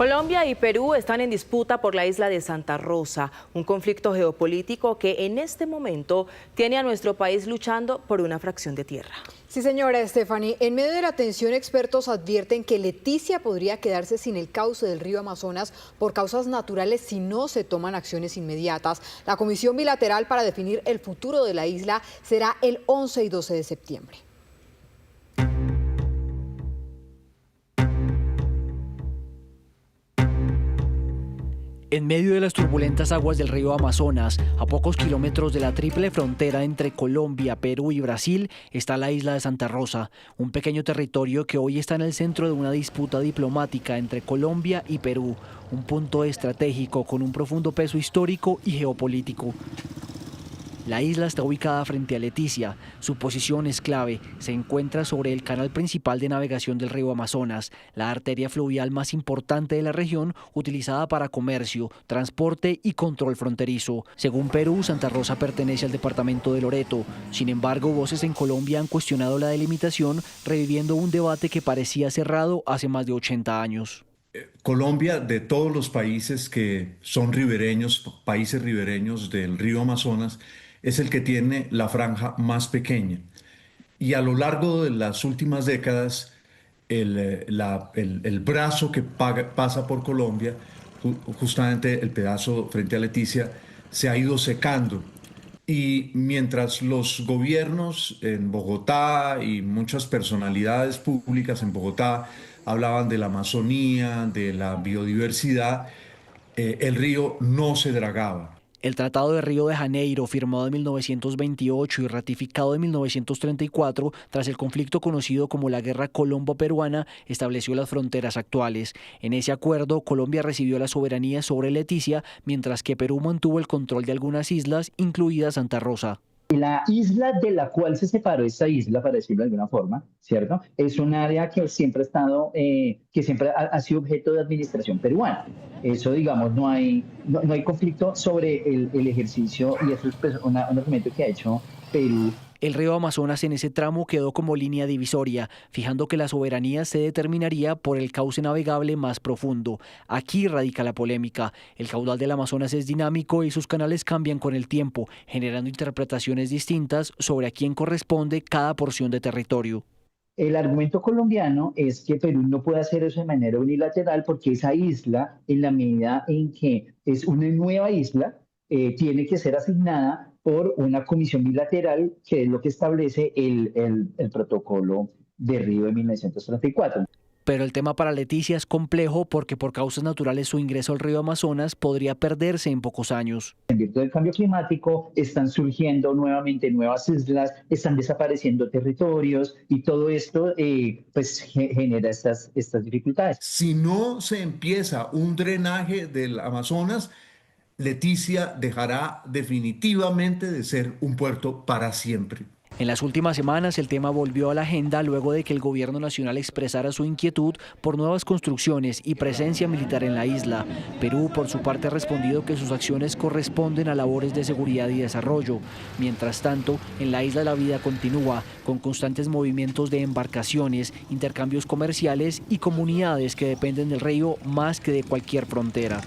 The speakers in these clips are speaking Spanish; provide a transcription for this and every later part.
Colombia y Perú están en disputa por la isla de Santa Rosa, un conflicto geopolítico que en este momento tiene a nuestro país luchando por una fracción de tierra. Sí, señora Stephanie, en medio de la tensión, expertos advierten que Leticia podría quedarse sin el cauce del río Amazonas por causas naturales si no se toman acciones inmediatas. La comisión bilateral para definir el futuro de la isla será el 11 y 12 de septiembre. En medio de las turbulentas aguas del río Amazonas, a pocos kilómetros de la triple frontera entre Colombia, Perú y Brasil, está la isla de Santa Rosa, un pequeño territorio que hoy está en el centro de una disputa diplomática entre Colombia y Perú, un punto estratégico con un profundo peso histórico y geopolítico. La isla está ubicada frente a Leticia. Su posición es clave. Se encuentra sobre el canal principal de navegación del río Amazonas, la arteria fluvial más importante de la región, utilizada para comercio, transporte y control fronterizo. Según Perú, Santa Rosa pertenece al departamento de Loreto. Sin embargo, voces en Colombia han cuestionado la delimitación, reviviendo un debate que parecía cerrado hace más de 80 años. Colombia, de todos los países que son ribereños, países ribereños del río Amazonas, es el que tiene la franja más pequeña. Y a lo largo de las últimas décadas, el brazo que pasa por Colombia, justamente el pedazo frente a Leticia, se ha ido secando. Y mientras los gobiernos en Bogotá y muchas personalidades públicas en Bogotá hablaban de la Amazonía, de la biodiversidad, el río no se dragaba. El Tratado de Río de Janeiro, firmado en 1928 y ratificado en 1934, tras el conflicto conocido como la Guerra Colombo-Peruana, estableció las fronteras actuales. En ese acuerdo, Colombia recibió la soberanía sobre Leticia, mientras que Perú mantuvo el control de algunas islas, incluida Santa Rosa. La isla de la cual se separó esta isla, para decirlo de alguna forma, ¿cierto? Es un área que siempre ha estado, que siempre ha sido objeto de administración peruana. Eso, digamos, no hay conflicto sobre el ejercicio, y eso es pues, un argumento que ha hecho Perú. El río Amazonas en ese tramo quedó como línea divisoria, fijando que la soberanía se determinaría por el cauce navegable más profundo. Aquí radica la polémica. El caudal del Amazonas es dinámico y sus canales cambian con el tiempo, generando interpretaciones distintas sobre a quién corresponde cada porción de territorio. El argumento colombiano es que Perú no puede hacer eso de manera unilateral porque esa isla, en la medida en que es una nueva isla, tiene que ser asignada por una comisión bilateral, que es lo que establece el protocolo de Río de 1934. Pero el tema para Leticia es complejo porque por causas naturales su ingreso al río Amazonas podría perderse en pocos años. En virtud del cambio climático están surgiendo nuevamente nuevas islas, están desapareciendo territorios y todo esto pues genera estas dificultades. Si no se empieza un drenaje del Amazonas, Leticia dejará definitivamente de ser un puerto para siempre. En las últimas semanas el tema volvió a la agenda luego de que el gobierno nacional expresara su inquietud por nuevas construcciones y presencia militar en la isla. Perú, por su parte, ha respondido que sus acciones corresponden a labores de seguridad y desarrollo. Mientras tanto, en la isla la vida continúa, con constantes movimientos de embarcaciones, intercambios comerciales y comunidades que dependen del río más que de cualquier frontera.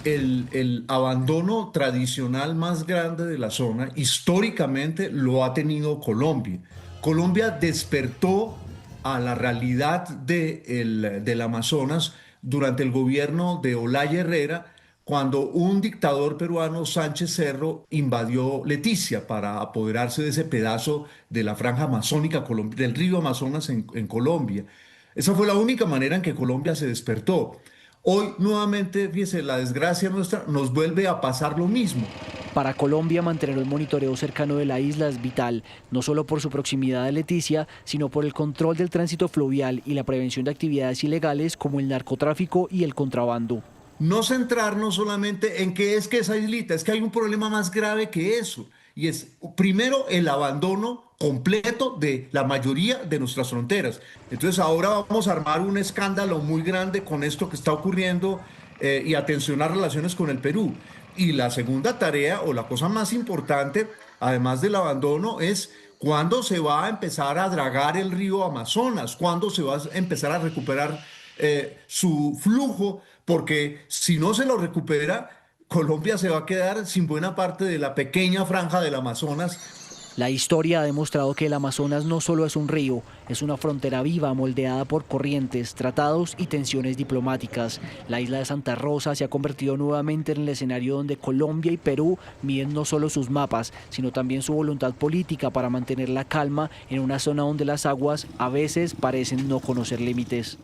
El abandono tradicional más grande de la zona históricamente lo ha tenido Colombia. Colombia despertó a la realidad del Amazonas durante el gobierno de Olaya Herrera, cuando un dictador peruano, Sánchez Cerro, invadió Leticia para apoderarse de ese pedazo de la franja amazónica del río Amazonas en Colombia. Esa fue la única manera en que Colombia se despertó. Hoy nuevamente, fíjese, la desgracia nuestra nos vuelve a pasar lo mismo. Para Colombia, mantener un monitoreo cercano de la isla es vital, no solo por su proximidad a Leticia, sino por el control del tránsito fluvial y la prevención de actividades ilegales como el narcotráfico y el contrabando. No centrarnos solamente en que esa islita, es que hay un problema más grave que eso, y es primero el abandono completo de la mayoría de nuestras fronteras. Entonces ahora vamos a armar un escándalo muy grande con esto que está ocurriendo y a tensionar relaciones con el Perú. Y la segunda tarea, o la cosa más importante, además del abandono, es cuándo se va a empezar a dragar el río Amazonas, cuándo se va a empezar a recuperar su flujo, porque si no se lo recupera, Colombia se va a quedar sin buena parte de la pequeña franja del Amazonas. La historia ha demostrado que el Amazonas no solo es un río, es una frontera viva moldeada por corrientes, tratados y tensiones diplomáticas. La isla de Santa Rosa se ha convertido nuevamente en el escenario donde Colombia y Perú miden no solo sus mapas, sino también su voluntad política para mantener la calma en una zona donde las aguas a veces parecen no conocer límites.